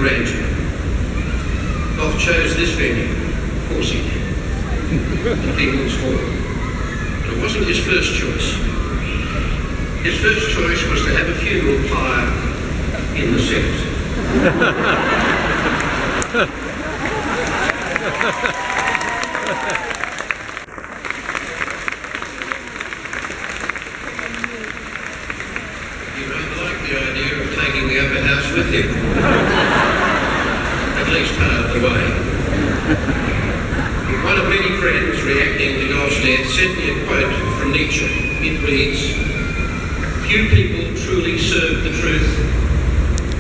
grandeur. Gough chose this venue, of course he did, the King's Hall. But it wasn't his first choice. His first choice was to have a funeral pyre in the Senate. He rather liked the idea of taking the upper house with him, at least part of the way. One of many friends reacting to Gough's death sent me a quote from Nietzsche. It reads, "Few people truly serve the truth,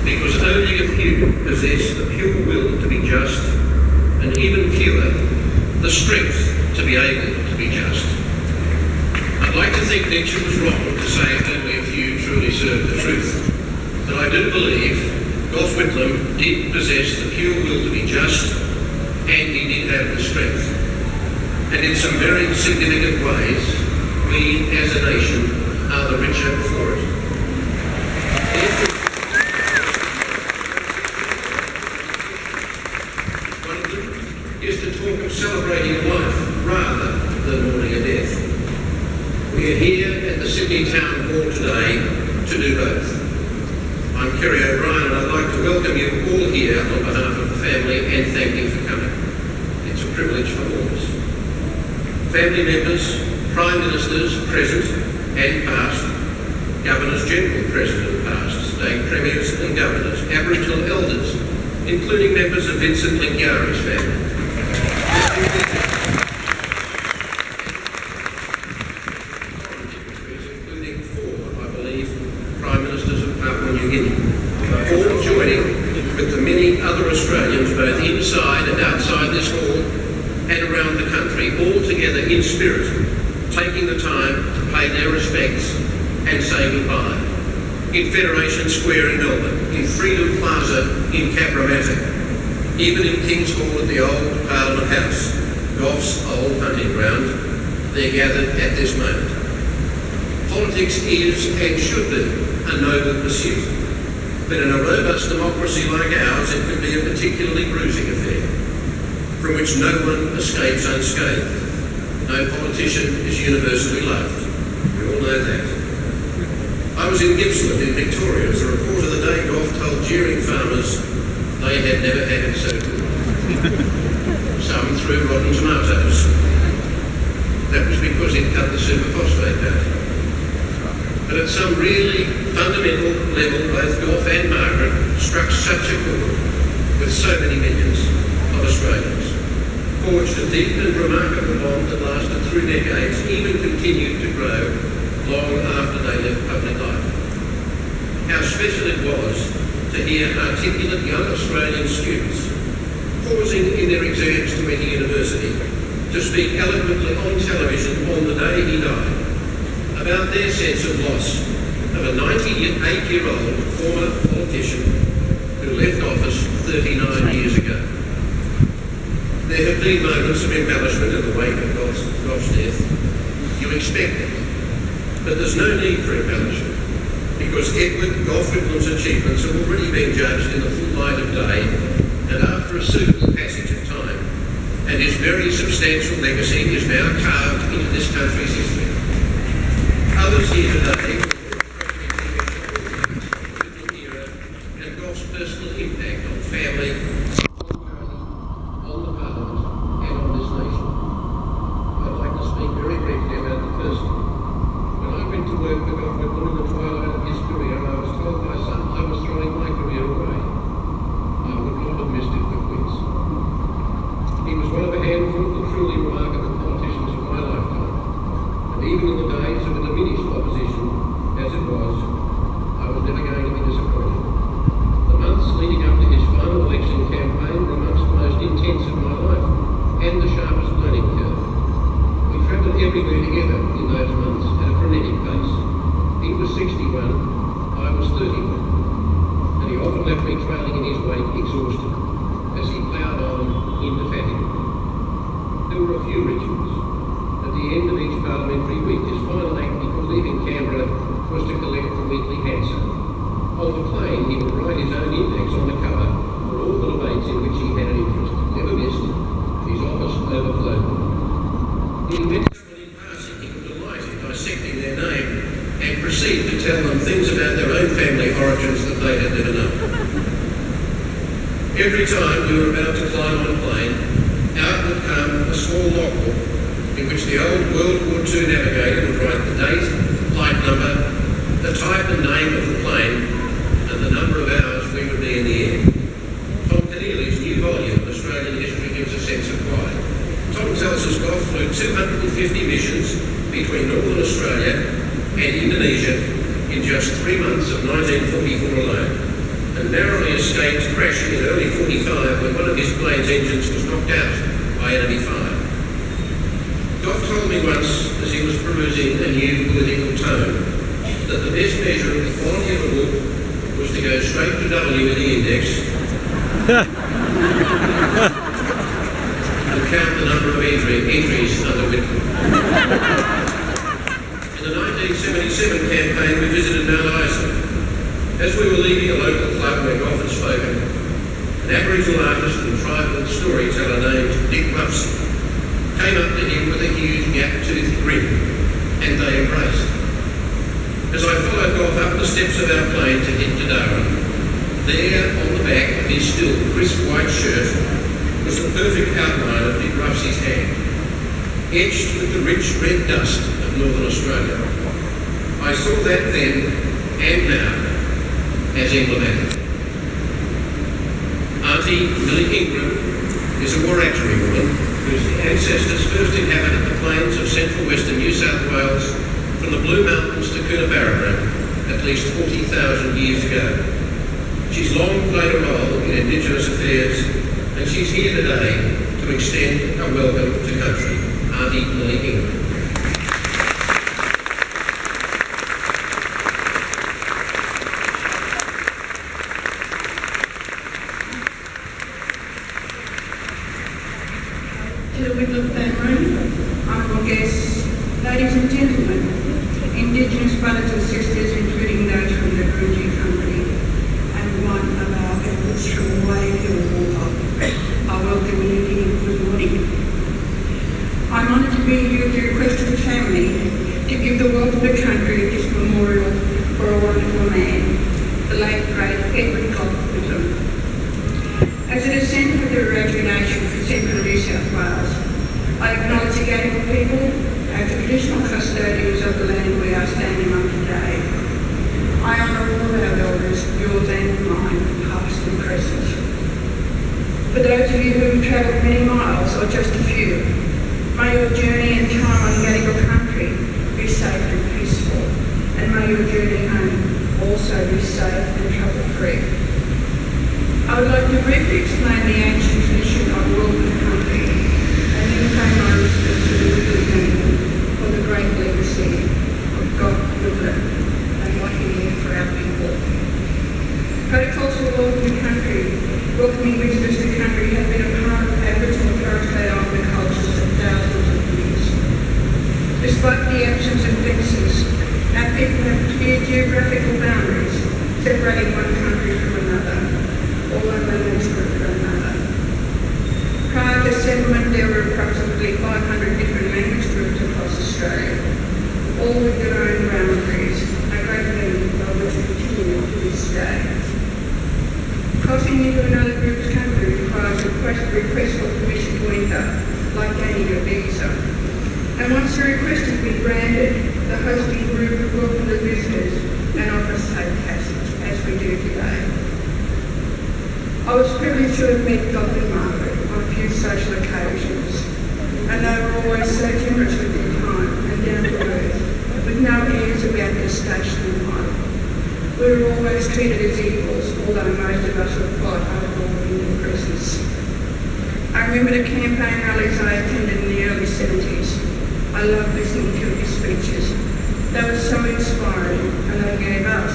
because only a few possess the pure will to be just, and even fewer the strength to be able to be just." I'd like to think Nietzsche was wrong to say only a few truly serve the truth, but I do believe Gough Whitlam did possess the pure will to be just, and he did have the strength. And in some very significant ways, we as a nation are the richer for it. One of them is to talk of celebrating life rather than mourning a death. We are here at the Sydney Town Hall today to do both. I'm Kerry O'Brien, and I'd like to welcome you all here on behalf of the family and thank you for coming. It's a privilege for all of us. Family members, Prime Ministers present and past, Governors General present and past, State Premiers and Governors, Aboriginal Elders, including members of Vincent Lingiari's family. Including four, I believe, Prime Ministers of Papua New Guinea, all joining with the many other Australians, both inside and outside this hall and around the country, all together in spirit, taking the time to pay their respects and say goodbye. In Federation Square in Melbourne, in Freedom Plaza in Cabramatta, even in King's Hall at the old Parliament House, Gough's old hunting ground, they're gathered at this moment. Politics is and should be a noble pursuit, but in a robust democracy like ours, it can be a particularly bruising affair, from which no one escapes unscathed. No politician is universally loved. We all know that. I was in Gippsland in Victoria as a reporter the day Gough told jeering farmers they had never had it so good. Some threw rotten tomatoes. That was because he'd cut the superphosphate out. But at some really fundamental level, both Gough and Margaret struck such a chord with so many millions of Australians, forged a deep and remarkable bond that lasted through decades, even continued to grow long after they left public life. How special it was to hear articulate young Australian students pausing in their exams to enter university to speak eloquently on television on the day he died about their sense of loss of a 98-year-old former politician who left office 39 years ago. There have been moments of embellishment in the wake of Gough's death. You expect it. But there's no need for embellishment, because Edward Gough Whitlam's achievements have already been judged in the full light of day and after a suitable passage of time, and his very substantial legacy is now carved into this country's history. Others here today era and Gough's personal impact on family, on the Parliament and on this nation. I'd like to speak very briefly about the person. When I went to work with Gough Whitlam in the twilight of his career, I was told by some I was throwing my career away. I would not have missed it for quits. He was one of a handful of truly remarkable politicians of my lifetime, and even in the days of a diminished opposition, as it was, I was never going to be disappointed. The months leading up to his final election campaign were amongst the most intense of my life, and the sharpest learning curve. We travelled everywhere together in those months at a frenetic pace. He was 61, I was 31, and he often left me trailing in his wake, exhausted, as he ploughed on indefatigably. There were a few rituals. At the end of each parliamentary week, his final act before leaving Canberra was to collect the weekly Hansard. On the plane, he would write his own index on the cover for overflow. He met someone in passing, he would delight in dissecting their name and proceed to tell them things about their own family origins that they had never known. Every time we were about to climb on a plane, out would come a small logbook in which the old World War II navigator would write the date, flight number, the type and name of the plane, and the number of hours we would be in the air. Tom Keneally's new volume, Australian History, gives a sense of pride. Tom tells us Gough flew 250 missions between Northern Australia and Indonesia in just 3 months of 1944 alone, and narrowly escaped crashing in early 45 when one of his plane's engines was knocked out by enemy fire. Gough told me once, as he was perusing a new political tone, that the best measure of the quality of a book was to go straight to W in the index and count the number of entries under Whitlam. In the 1977 campaign, we visited Mount Isa. As we were leaving a local club where Gough had spoken, an Aboriginal artist and tribal storyteller named Dick Ruffsey came up to him with a huge gap-toothed grin, and they embraced. As I followed Gough up the steps of our plane to head to Darwin, there on the back of his still crisp white shirt was the perfect outline of Dick Ruffsey's hand, etched with the rich red dust of Northern Australia. I saw that then, and now, as emblematic. Auntie Millie Ingram is a Wiradjuri woman whose ancestors first inhabited the plains of central western New South Wales from the Blue Mountains to Coonabarabran at least 40,000 years ago. She's long played a role in Indigenous affairs, and she's here today to extend a welcome to country. Auntie Millie Ingram. To the Whitlam family, honourable guests, ladies and gentlemen, Indigenous brothers and sisters, including those from the Obrien country, and one of our elders from way hill water, I welcome you here. Good morning. I'm honoured to be here at the request of the family to give the wealth of the country this memorial for a wonderful man, the late great Edward Gough Whitlam. As a descendant of the Wiradjuri nation from central New South Wales, I acknowledge the Gadigal people as the traditional custodians of the land we are standing on today. I honour all our elders, yours and mine, past and present. For those of you who have travelled many miles, or just a few, may your journey and time on Gadigal country be safe and peaceful, and may your journey home also be safe and trouble-free. I would like to briefly explain the ancient tradition of welcome country, and then pay my respects to the Whitlam family for the great legacy of Gough Whitlam and what he did for our people. Protocols for welcoming country, welcoming visitors to country have been a part of Aboriginal and Torres Strait Islander cultures for thousands of years. Despite the absence of fences, our people have clear geographical boundaries separating one country from another, or one language group from another. Prior to settlement, there were approximately 500 different language groups across Australia, all with their own boundaries, a great many of which continue to this day. Crossing into another group's country requires a request for permission to enter, like gaining a visa. And once the request has been granted, the hosting group will welcome the visitors and offer safe passage, as we do today. I was privileged to have met Gough and Margaret on a few social occasions, and they were always so generous with their time and down to earth, with no airs about their station in life. We were always treated as equals, although most of us were quite overawed in their presence. I remember the campaign rallies I attended in the early 70s. I loved listening to his speeches. They were so inspiring, and they gave us,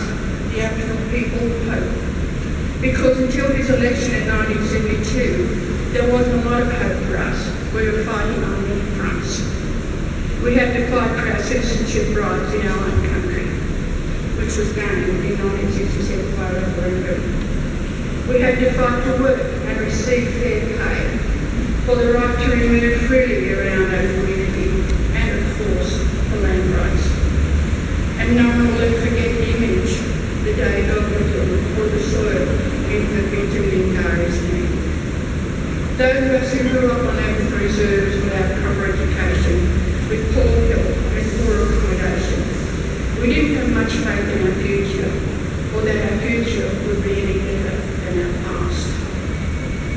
the Aboriginal people, hope. Because until his election in 1972, there wasn't a lot of hope for us. We were fighting on many fronts. We had to fight for our citizenship rights in our own country, which was gained in 1967 by referendum. We had to fight to work and receive fair pay. for the right to move freely around our community, and of course, for land rights. And no one will ever forget the image the day God put the soil into Lingari's name. Those of us who grew up on our reserves without proper education, with poor health and poor accommodation, we didn't have much faith in our future, or that our future would be any better than our past.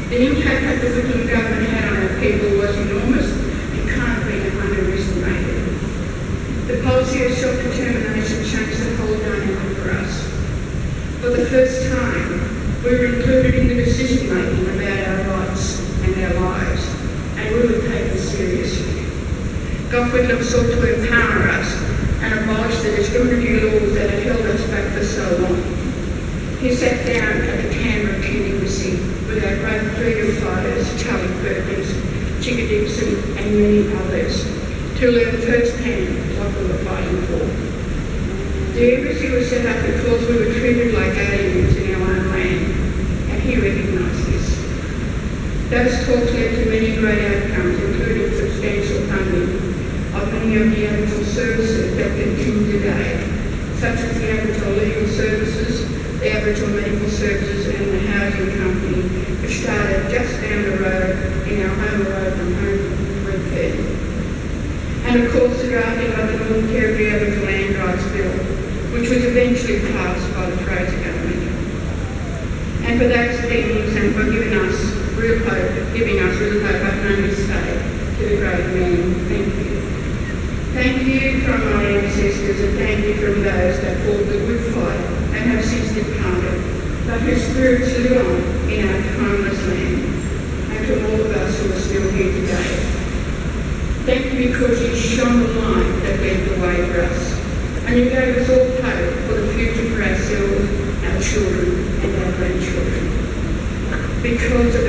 The impact that the Whitlam government had on our people was enormous and can't be underestimated. The policy of self-determination changed the whole dynamic for us. For the first time, we were included in the decision-making about our rights and our lives, and we were taken seriously. Gough Whitlam sought to empower us and abolish the discriminatory laws that had held us back for so long. He sat down at the Canberra Tea Embassy with our great freedom fighters, Charlie Perkins, Chicka Dixon, and many others, to learn firsthand what we were fighting for. The embassy was set up because we were treated like aliens in our own land, and he recognised this. Those talks led to many great outcomes, including substantial funding of many of the Aboriginal services that continue today, such as the Aboriginal Legal Services, the Aboriginal Medical Services, and the Housing Company, which started just down the road in our home road from home to Redfern. And of course, the drafting of the Northern Territory Aboriginal Land Rights Bill, which was eventually passed by the Fraser government. And for those things and for giving us real hope, I can only say to the great man, thank you. Thank you from my ancestors, and thank you from those that fought the good fight and have since departed, but whose spirits live on in our timeless land, and to all of us who are still here today. Thank you because you shone the light that led the way for us, and you gave us all hope for the future for ourselves, our children, and our grandchildren. Because of